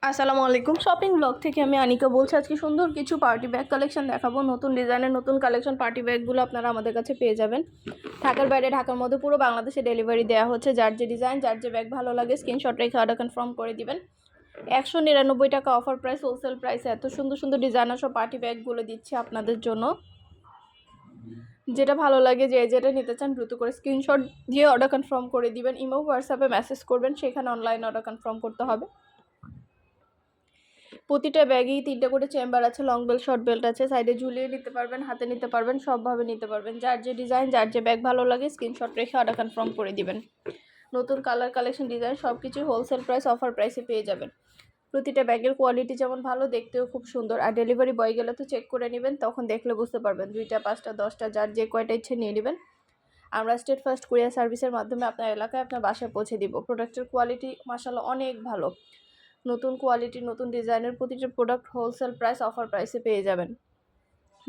আসসালামু আলাইকুম। Shopping blog থেকে আমি আনিকা বলছি। আজকে সুন্দর কিছু পার্টি ব্যাগ কালেকশন দেখাবো। নতুন ডিজাইনের নতুন কালেকশন পার্টি ব্যাগগুলো আপনারা আমাদের কাছে পেয়ে যাবেন। ঢাকার বাইরে, ঢাকার মধ্যে পুরো বাংলাদেশে ডেলিভারি দেওয়া হচ্ছে। যার যে ডিজাইন, যার যে ব্যাগ ভালো লাগে স্ক্রিনশট রেখে অর্ডার কনফার্ম করে দিবেন। 199 টাকা অফার প্রাইস, হোলসেল প্রাইসে এত সুন্দর সুন্দর ডিজাইনার সব পার্টি ব্যাগগুলো দিচ্ছি আপনাদের জন্য। যেটা ভালো লাগে, যেটা নিতে চান দ্রুত করে স্ক্রিনশট দিয়ে অর্ডার কনফার্ম করে দিবেন। ইমো হোয়াটসঅ্যাপে মেসেজ করবেন, সেখানে অনলাইন অর্ডার কনফার্ম করতে হবে। প্রতিটা ব্যাগেই 3টা করে চেম্বার আছে, লং বেল্ট শর্ট বেল্ট আছে। সাইডে ঝুলিয়ে নিতে পারবেন, হাতে নিতে পারবেন, সবভাবে নিতে পারবেন। যার যে ডিজাইন, যার যে ব্যাগ ভালো লাগে স্ক্রিনশট রেখে অর্ডার কনফার্ম করে দিবেন। নতুন কালার কালেকশন ডিজাইন সব কিছু হোলসেল প্রাইস, অফার প্রাইসে পেয়ে যাবেন। প্রতিটা ব্যাগের কোয়ালিটি যেমন ভালো, দেখতেও খুব সুন্দর। আর ডেলিভারি বয় গেলে তো চেক করে নেবেন, তখন দেখলে বুঝতে পারবেন। 2টা 5টা 10টা যার যে কয়টা ইচ্ছে নিয়ে নেবেন। আমরা স্টেট ফার্স্ট কুরিয়ার সার্ভিসের মাধ্যমে আপনার এলাকায় আপনার বাসায় পৌঁছে দিব। প্রোডাক্টের কোয়ালিটি মাশাআল্লাহ অনেক ভালো। নতুন কোয়ালিটি, নতুন ডিজাইনের প্রতিটা প্রোডাক্ট হোলসেল প্রাইস, অফার প্রাইসে পেয়ে যাবেন।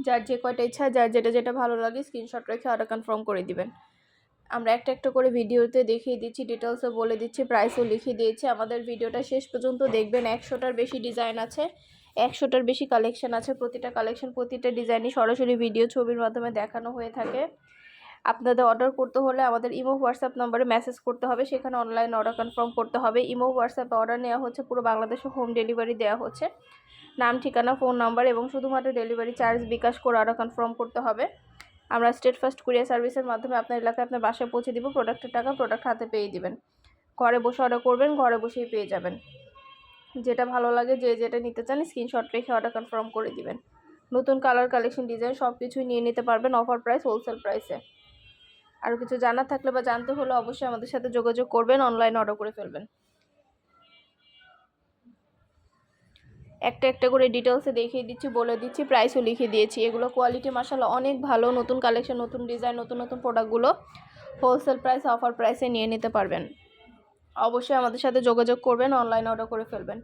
যার যে কয়টা ইচ্ছা, যার যেটা ভালো লাগে স্ক্রিনশট রেখে অর্ডার কনফার্ম করে দিবেন। আমরা একটা একটা করে ভিডিওতে দেখিয়ে দিচ্ছি, ডিটেলসও বলে দিচ্ছি, প্রাইসও লিখে দিয়েছি। আমাদের ভিডিওটা শেষ পর্যন্ত দেখবেন। 100টার বেশি ডিজাইন আছে, 100টার বেশি কালেকশন আছে। প্রতিটা কালেকশন, প্রতিটা ডিজাইনই সরাসরি ভিডিও ছবির মাধ্যমে দেখানো হয়ে থাকে। আপনাদের অর্ডার করতে হলে আমাদের ইমো হোয়াটসঅ্যাপ নম্বরে মেসেজ করতে হবে, সেখানে অনলাইন অর্ডার কনফার্ম করতে হবে। ইমো হোয়াটসঅ্যাপে অর্ডার নেওয়া হচ্ছে, পুরো বাংলাদেশে হোম ডেলিভারি দেওয়া হচ্ছে। নাম, ঠিকানা, ফোন নাম্বার এবং শুধুমাত্র ডেলিভারি চার্জ বিকাশ করে অর্ডার কনফার্ম করতে হবে। আমরা স্টেট ফার্স্ট কুরিয়ার সার্ভিসের মাধ্যমে আপনার এলাকায় আপনার বাসায় পৌঁছে দিব। প্রোডাক্টের টাকা প্রোডাক্ট হাতে পেয়ে দিবেন। ঘরে বসে অর্ডার করবেন, ঘরে বসেই পেয়ে যাবেন। যেটা ভালো লাগে, যেটা নিতে চান স্ক্রিনশট রেখে অর্ডার কনফার্ম করে দিবেন। নতুন কালার কালেকশন ডিজাইন সব কিছুই নিয়ে নিতে পারবেন অফার প্রাইস, হোলসেল প্রাইসে। আর কিছু জানার থাকলে বা জানতে হলে অবশ্যই আমাদের সাথে যোগাযোগ করবেন, অনলাইন অর্ডার করে ফেলবেন। একটা একটা করে ডিটেলসে দেখিয়ে দিচ্ছি, বলে দিচ্ছি, প্রাইসও লিখে দিয়েছি। এগুলো কোয়ালিটি মাশাআল্লাহ অনেক ভালো। নতুন কালেকশন, নতুন ডিজাইন, নতুন নতুন প্রোডাক্টগুলো হোলসেল প্রাইস, অফার প্রাইসে নিয়ে নিতে পারবেন। অবশ্যই আমাদের সাথে যোগাযোগ করবেন, অনলাইন অর্ডার করে ফেলবেন।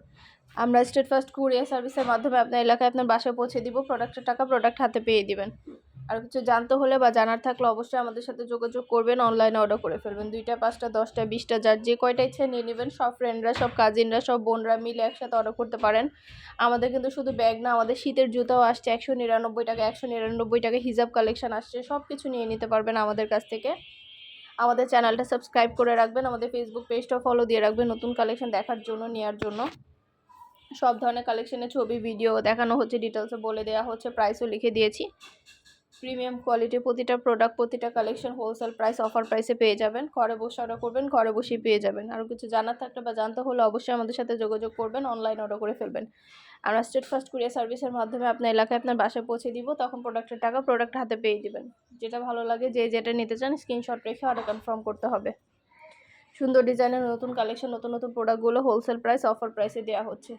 আমরা স্টেট ফার্স্ট কুরিয়ার সার্ভিসের মাধ্যমে আপনার এলাকায় আপনার বাসায় পৌঁছে দিব। প্রোডাক্টের টাকা প্রোডাক্ট হাতে পেয়ে দিবেন। আর কিছু জানতে হলে বা জানার থাকলে অবশ্যই আমাদের সাথে যোগাযোগ করবেন, অনলাইনে অর্ডার করে ফেলবেন। 2টা 5টা 10টা 20টা যার যে কয়টা ইচ্ছে নিয়ে নেবেন। সব ফ্রেন্ডরা, সব কাজিনরা, সব বোনরা মিলে একসাথে অর্ডার করতে পারেন। আমাদের কিন্তু শুধু ব্যাগ না, আমাদের শীতের জুতাও আসছে 199 টাকা, 199 টাকা হিজাব কালেকশন আসছে। সব কিছু নিয়ে নিতে পারবেন আমাদের কাছ থেকে। আমাদের চ্যানেলটা সাবস্ক্রাইব করে রাখবেন, আমাদের ফেসবুক পেজটা ফলো দিয়ে রাখবেন নতুন কালেকশন দেখার জন্য, নেওয়ার জন্য। সব ধরনের কালেকশনের ছবি, ভিডিও দেখানো হচ্ছে, ডিটেলসে বলে দেওয়া হচ্ছে, প্রাইসও লিখে দিয়েছি। প্রিমিয়াম কোয়ালিটির প্রতিটা প্রোডাক্ট, প্রতিটা কালেকশন হোলসেল প্রাইস, অফার প্রাইসে পেয়ে যাবেন। ঘরে বসে অর্ডার করবেন, ঘরে বসেই পেয়ে যাবেন। আরও কিছু জানার থাকলে বা জানতে হলে অবশ্যই আমাদের সাথে যোগাযোগ করবেন, অনলাইন অর্ডার করে ফেলবেন। আমরা স্টেট ফার্স্ট কুরিয়ার সার্ভিসের মাধ্যমে আপনার এলাকায় আপনার বাসায় পৌঁছে দিব। তখন প্রোডাক্টের টাকা প্রোডাক্ট হাতে পেয়ে দিবেন। যেটা ভালো লাগে, যেটা নিতে চান স্ক্রিনশট রেখে অর্ডার কনফার্ম করতে হবে। সুন্দর ডিজাইনের নতুন কালেকশন, নতুন নতুন প্রোডাক্টগুলো হোলসেল প্রাইস, অফার প্রাইসে দেওয়া হচ্ছে।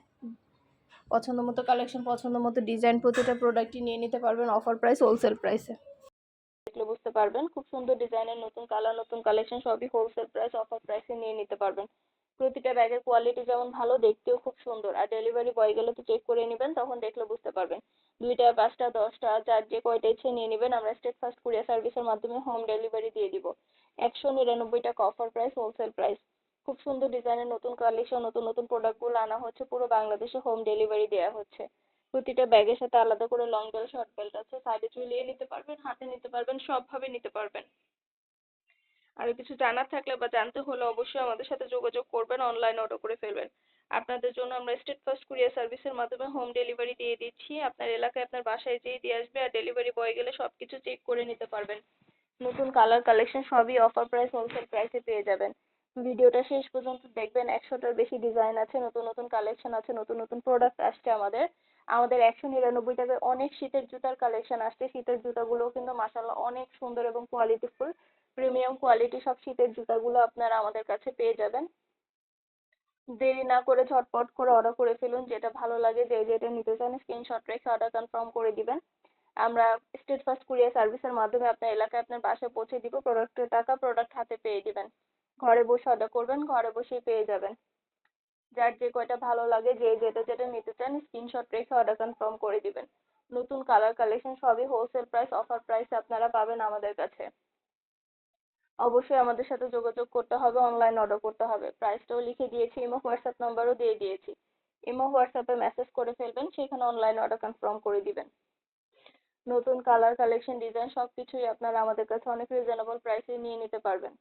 পছন্দ মতো কালেকশন, পছন্দ মতো ডিজাইন, প্রতিটা প্রোডাক্টই নিয়ে নিতে পারবেন অফার প্রাইস, হোলসেল প্রাইসে। দেখলে বুঝতে পারবেন, খুব সুন্দর ডিজাইনের নতুন কালার, নতুন কালেকশন সবই হোলসেল প্রাইস, অফার প্রাইসে নিয়ে নিতে পারবেন। প্রতিটা ব্যাগের কোয়ালিটি যেমন ভালো, দেখতেও খুব সুন্দর। আর ডেলিভারি বয় গেলে তো চেক করে নেবেন, তখন দেখলে বুঝতে পারবেন। 2টা 5টা 10টা যার যে কয়টা ইচ্ছে নিয়ে নেবেন। আমরা স্টেট ফার্স্ট কুরিয়ার সার্ভিসের মাধ্যমে হোম ডেলিভারি দিয়ে দিব। 199 টাকা অফার প্রাইস, হোলসেল প্রাইস। খুব সুন্দর ডিজাইনের নতুন কালেকশন, নতুন নতুন প্রোডাক্টগুলো আনা হচ্ছে, পুরো বাংলাদেশে হোম ডেলিভারি দেওয়া হচ্ছে। প্রতিটা ব্যাগের সাথে আলাদা করে লং বেল্ট শর্ট বেল্ট আছে, সাইডে ঝুলিয়ে নিতে পারবেন, হাতে নিতে পারবেন, সবভাবে নিতে পারবেন। আর কিছু জানার থাকলে বা জানতে হলে অবশ্যই আমাদের সাথে যোগাযোগ করবেন, অনলাইন অর্ডার করে ফেলবেন। আপনাদের জন্য আমরা স্টেট ফার্স্ট কুরিয়ার সার্ভিসের মাধ্যমে হোম ডেলিভারি দিয়ে দিচ্ছি। আপনার এলাকায় আপনার বাসায় যেয়ে দিয়ে আসবে। আর ডেলিভারি বয় গেলে সবকিছু চেক করে নিতে পারবেন। নতুন কালার কালেকশন সবই অফার প্রাইস, হোলসেল প্রাইসে পেয়ে যাবেন। ভিডিওটা শেষ পর্যন্ত দেখবেন। 100টার বেশি ডিজাইন আছে, নতুন নতুন কালেকশন আছে, নতুন নতুন প্রোডাক্ট আসছে আমাদের। আমাদের 199 টাকায় অনেক শীতের জুতার কালেকশন আসছে। শীতের জুতাগুলোও কিন্তু মাশাআল্লাহ অনেক সুন্দর এবং কোয়ালিটিফুল। প্রিমিয়াম কোয়ালিটি সব শীতের জুতাগুলো আপনারা আমাদের কাছে পেয়ে যাবেন। দেরি না করে ঝটপট করে অর্ডার করে ফেলুন। যেটা ভালো লাগে, যেটা নিতে চান স্ক্রিনশট রেখে অর্ডার কনফার্ম করে দিবেন। আমরা স্টেট ফার্স্ট কুরিয়ার সার্ভিসের মাধ্যমে আপনার এলাকায় আপনার বাসায় পৌঁছে দিব। প্রোডাক্টের টাকা প্রোডাক্ট হাতে পেয়ে দিবেন। ঘরে বসে অর্ডার করবেন, ঘরে বসেই পেয়ে যাবেন। যার যে কয়টা ভালো লাগে, যেটা নিতে চান স্ক্রিনশট রেখে অর্ডার কনফার্ম করে দিবেন। নতুন কালার কালেকশন সবই হোলসেল প্রাইস, অফার প্রাইসে আপনারা পাবেন আমাদের কাছে। অবশ্যই আমাদের সাথে যোগাযোগ করতে হবে, অনলাইন অর্ডার করতে হবে। প্রাইসটাও লিখে দিয়েছি, ইমো হোয়াটসঅ্যাপ নাম্বারও দিয়ে দিয়েছি। ইমো হোয়াটসঅ্যাপে মেসেজ করে ফেলবেন, সেখানে অনলাইন অর্ডার কনফার্ম করে দিবেন। নতুন কালার কালেকশন ডিজাইন সবকিছুই আপনারা আমাদের কাছে অনেক রিজনেবল প্রাইসে নিয়ে নিতে পারবেন।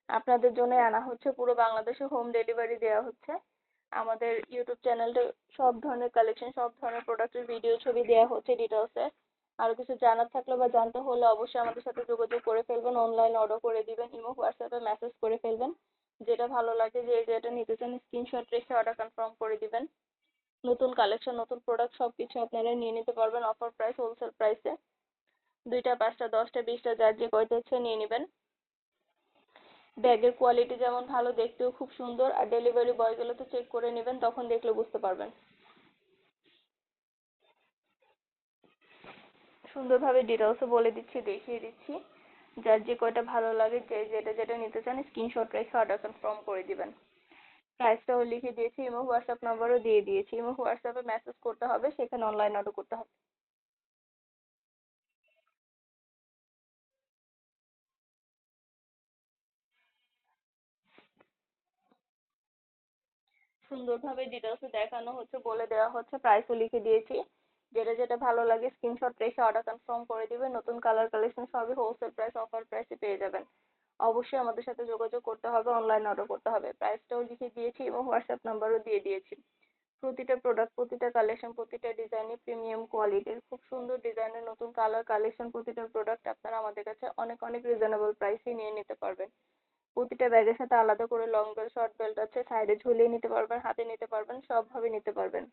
আপনাদের জন্য আনা হচ্ছে, পুরো বাংলাদেশে হোম ডেলিভারি দেওয়া হচ্ছে। আমাদের ইউটিউব চ্যানেলে সব ধরনের কালেকশন, সব ধরনের প্রোডাক্টের ভিডিও ছবি দেওয়া হচ্ছে ডিটেলসে। আর কিছু জানার থাকলে বা জানতে হলে অবশ্যই আমাদের সাথে যোগাযোগ করে ফেলবেন, অনলাইন অর্ডার করে দিবেন, ইমো হোয়াটসঅ্যাপে মেসেজ করে ফেলবেন। যেটা ভালো লাগে, যে যেটা নিতে চান স্ক্রিনশট রেখে অর্ডার কনফার্ম করে দিবেন। নতুন কালেকশন, নতুন প্রোডাক্ট সবকিছু আপনারা নিয়ে নিতে পারবেন অফার প্রাইস, হোলসেল প্রাইসে। 2টা 5টা 10টা 20টা যার যে কয়টা ইচ্ছে নিয়ে নেবেন। ব্যাগের কোয়ালিটি যেমন ভালো, দেখতেও খুব সুন্দর। আর ডেলিভারি বয়গুলো তো চেক করে নেবেন, তখন দেখলে বুঝতে পারবেন। সুন্দরভাবে ডিটেলসে বলে দিচ্ছি, দেখিয়ে দিচ্ছি। যার যে কয়টা ভালো লাগে, যে যেটা যেটা নিতে চান স্ক্রিনশট রেখে অর্ডার কনফার্ম করে দিবেন। প্রাইসটাও লিখে দিয়েছি, ইমো হোয়াটসঅ্যাপ নাম্বারও দিয়ে দিয়েছি। ইমো হোয়াটসঅ্যাপে মেসেজ করতে হবে, সেখানে অনলাইন অর্ডার করতে হবে। সুন্দরভাবে ডিটেলসে দেখানো হচ্ছে, বলে দেওয়া হচ্ছে, প্রাইসও লিখে দিয়েছি। যেটা যেটা ভালো লাগে স্ক্রিনশট রেখে অর্ডার কনফার্ম করে দিবেন। নতুন কালার কালেকশন সবই হোলসেল প্রাইস, অফার প্রাইসে পেয়ে যাবেন। অবশ্যই আমাদের সাথে যোগাযোগ করতে হবে, অনলাইন অর্ডার করতে হবে। প্রাইসটাও লিখে দিয়েছি এবং হোয়াটসঅ্যাপ নাম্বারও দিয়ে দিয়েছি। প্রতিটা প্রোডাক্ট, প্রতিটা কালেকশন, প্রতিটা ডিজাইনই প্রিমিয়াম কোয়ালিটির, খুব সুন্দর ডিজাইনের নতুন কালার কালেকশন। প্রতিটা প্রোডাক্ট আপনারা আমাদের কাছে অনেক অনেক রিজনেবল প্রাইসে নিয়ে নিতে পারবেন। প্রতিটা ব্যাগের সাথে আলাদা করে লং বেল্ট, শর্ট বেল্ট আছে, সাইডে ঝুলিয়ে নিতে পারবেন, হাতে নিতে পারবেন, সবভাবে নিতে পারবেন।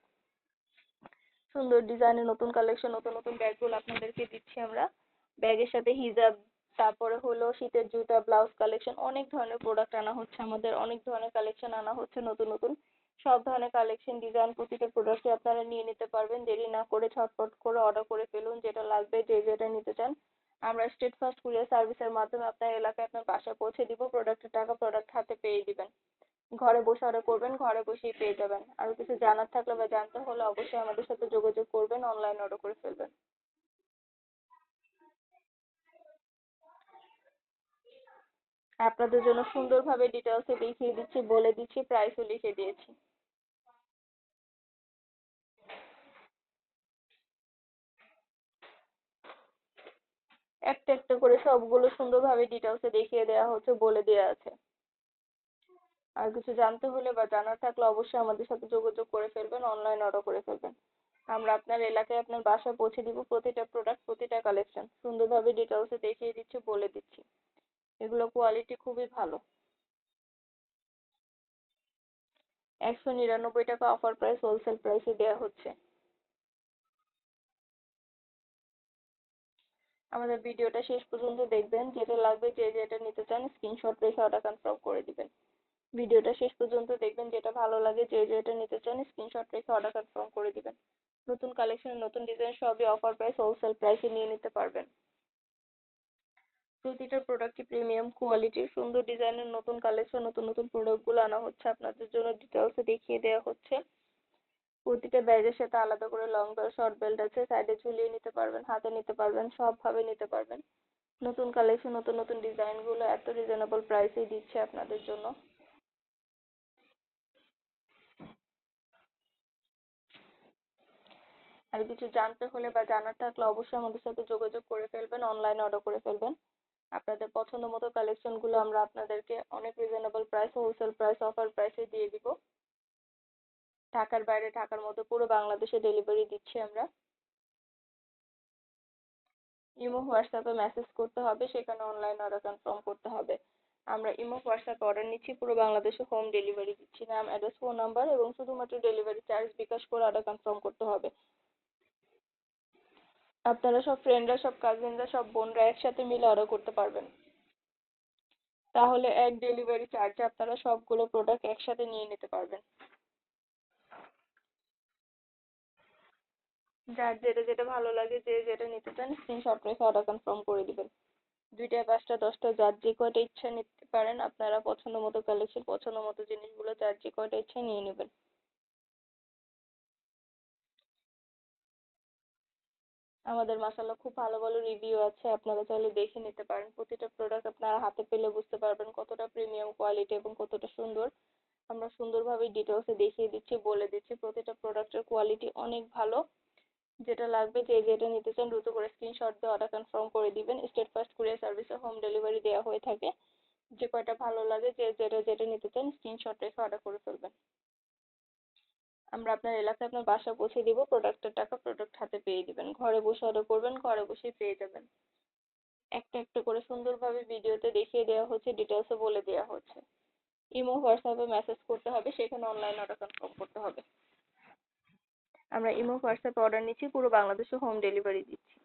সুন্দর ডিজাইনের নতুন কালেকশন, নতুন নতুন ব্যাগগুলো আপনাদেরকে দিচ্ছি আমরা। ব্যাগের সাথে হিজাব, তারপরে হলো শীতের জুতা, ব্লাউজ কালেকশন, অনেক ধরনের প্রোডাক্ট আনা হচ্ছে আমাদের, অনেক ধরনের কালেকশন আনা হচ্ছে নতুন নতুন। সব ধরনের কালেকশন ডিজাইন প্রতিটা প্রোডাক্টে আপনারা নিয়ে নিতে পারবেন। দেরি না করে ঝটপট করে অর্ডার করে ফেলুন, যেটা লাগবে, যে যেটা নিতে চান। আমরা স্ট্রিট ফাস্ট কুরিয়ার সার্ভিসের মাধ্যমে আপনার এলাকায় আপনার বাসায় পৌঁছে দিব। প্রোডাক্টের টাকা প্রোডাক্ট হাতে পেয়ে দিবেন। ঘরে বসে অর্ডার করবেন, ঘরে বসেই পেয়ে যাবেন। আরো কিছু জানার থাকলে বা জানতে হলে অবশ্যই আমাদের সাথে যোগাযোগ করবেন, অনলাইন অর্ডার করে ফেলবেন। আপনাদের জন্য সুন্দরভাবে ডিটেলসে দেখিয়ে দিচ্ছি, বলে দিচ্ছি, প্রাইসও লিখে দিয়েছি। একটা একটা করে সবগুলো সুন্দরভাবে ডিটেলসে দেখিয়ে দেওয়া হচ্ছে, বলে দেওয়া আছে। আর কিছু জানতে হলে বা জানার থাকলে অবশ্যই আমাদের সাথে যোগাযোগ করে ফেলবেন, অনলাইন অর্ডার করে ফেলবেন। আমরা আপনার এলাকায় আপনার বাসায় পৌঁছে দিব। প্রতিটা প্রোডাক্ট, প্রতিটা কালেকশন সুন্দরভাবে ডিটেলসে দেখিয়ে দিচ্ছি, বলে দিচ্ছি। এগুলো কোয়ালিটি খুবই ভালো। 199 টাকা অফার প্রাইস, হোলসেল প্রাইসে দেওয়া হচ্ছে। আমাদের ভিডিওটা শেষ পর্যন্ত দেখবেন, যেটা লাগবে, যে যেটা নিতে চান স্ক্রিনশট রেখে অর্ডার কনফার্ম করে দিবেন। ভিডিওটা শেষ পর্যন্ত দেখবেন, যেটা ভালো লাগে, যে যেটা নিতে চান স্ক্রিনশট রেখে অর্ডার কনফার্ম করে দিবেন। নতুন কালেকশন, নতুন ডিজাইন সবই অফার প্রাইস, হোলসেল প্রাইসে নিয়ে নিতে পারবেন। প্রতিটা প্রোডাক্টই প্রিমিয়াম কোয়ালিটির, সুন্দর ডিজাইনের নতুন কালেকশন, নতুন নতুন প্রোডাক্টগুলো আনা হচ্ছে আপনাদের জন্য, ডিটেলসে দেখিয়ে দেওয়া হচ্ছে। প্রতিটা ব্যাগের সাথে আলাদা করে লং বেল্ট, শর্ট বেল্ট আছে, সাইডে ঝুলিয়ে নিতে পারবেন, হাতে নিতে পারবেন, সবভাবে নিতে পারবেন। নতুন কালেকশন, নতুন নতুন ডিজাইনগুলো এত রিজনেবল প্রাইসেই দিচ্ছে আপনাদের জন্য। আর কিছু জানতে হলে বা জানার থাকলে অবশ্যই আমাদের সাথে যোগাযোগ করে ফেলবেন, অনলাইন অর্ডার করে ফেলবেন। আপনাদের পছন্দ মতো কালেকশনগুলো আমরা আপনাদেরকে অনেক reasonable price, wholesale price, offer প্রাইসে দিয়ে দিব। ঢাকার বাইরে, ঢাকার মধ্যে পুরো বাংলাদেশে ডেলিভারি দিচ্ছি আমরা। ইমো হোয়াটসঅ্যাপে মেসেজ করতে হবে, সেখানে অনলাইন অর্ডার কনফার্ম করতে হবে। আমরা ইমো হোয়াটসঅ্যাপে অর্ডার নিচ্ছি, পুরো বাংলাদেশে হোম ডেলিভারি দিচ্ছি। নাম, অ্যাড্রেস, ফোন নাম্বার এবং শুধুমাত্র ডেলিভারি চার্জ বিকাশ করে অর্ডার কনফার্ম করতে হবে। আপনারা সব ফ্রেন্ডরা, সব কাজিনরা, সব বোনরা একসাথে মিলে অর্ডার করতে পারবেন। তাহলে এক ডেলিভারি চার্জে আপনারা সবগুলো প্রোডাক্ট একসাথে নিয়ে নিতে পারবেন। যার যেটা যেটা ভালো লাগে, যে যেটা নিতে চান স্ক্রিনশট রেখে অর্ডার কনফার্ম করে দিবেন। 2টা 5টা 10টা যার যে কয়টা ইচ্ছা নিতে পারেন আপনারা, পছন্দ মতো কালেকশন, পছন্দ মতো জিনিসগুলো যার যে কয়টা ইচ্ছা নিয়ে নেবেন। আমাদের মাশাআল্লাহ খুব ভালো ভালো রিভিউ আছে, আপনারা চাইলে দেখে নিতে পারেন। প্রতিটা প্রোডাক্ট আপনারা হাতে পেলে বুঝতে পারবেন কতটা প্রিমিয়াম কোয়ালিটি এবং কতটা সুন্দর। আমরা সুন্দরভাবে ডিটেলসে দেখিয়ে দিচ্ছি, বলে দিচ্ছি। প্রতিটা প্রোডাক্টের কোয়ালিটি অনেক ভালো। যেটা লাগবে, যে যেটা নিতে চান দ্রুত করে স্ক্রিনশট দিয়ে অর্ডার কনফার্ম করে দিবেন। স্টেট ফার্স্ট কুরিয়ার সার্ভিসে হোম ডেলিভারি দেওয়া হয়ে থাকে। যে কয়টা ভালো লাগে, যে যেটা যেটা নিতে চান স্ক্রিনশট রেখে অর্ডার করে ফেলবেন। আমরা আপনার এলাকায় আপনার বাসা পৌঁছে দিব। প্রোডাক্টের টাকা প্রোডাক্ট হাতে পেয়ে দিবেন। ঘরে বসে অর্ডার করবেন, ঘরে বসেই পেয়ে যাবেন। একটা একটা করে সুন্দরভাবে ভিডিওতে দেখিয়ে দেওয়া হচ্ছে, ডিটেলসে বলে দেওয়া হচ্ছে। ইমো হোয়াটসঅ্যাপে মেসেজ করতে হবে, সেখানে অনলাইন অর্ডার কনফার্ম করতে হবে। আমরা ইমো হোয়াটসঅ্যাপে অর্ডার নিচ্ছি, পুরো বাংলাদেশে হোম ডেলিভারি দিচ্ছি।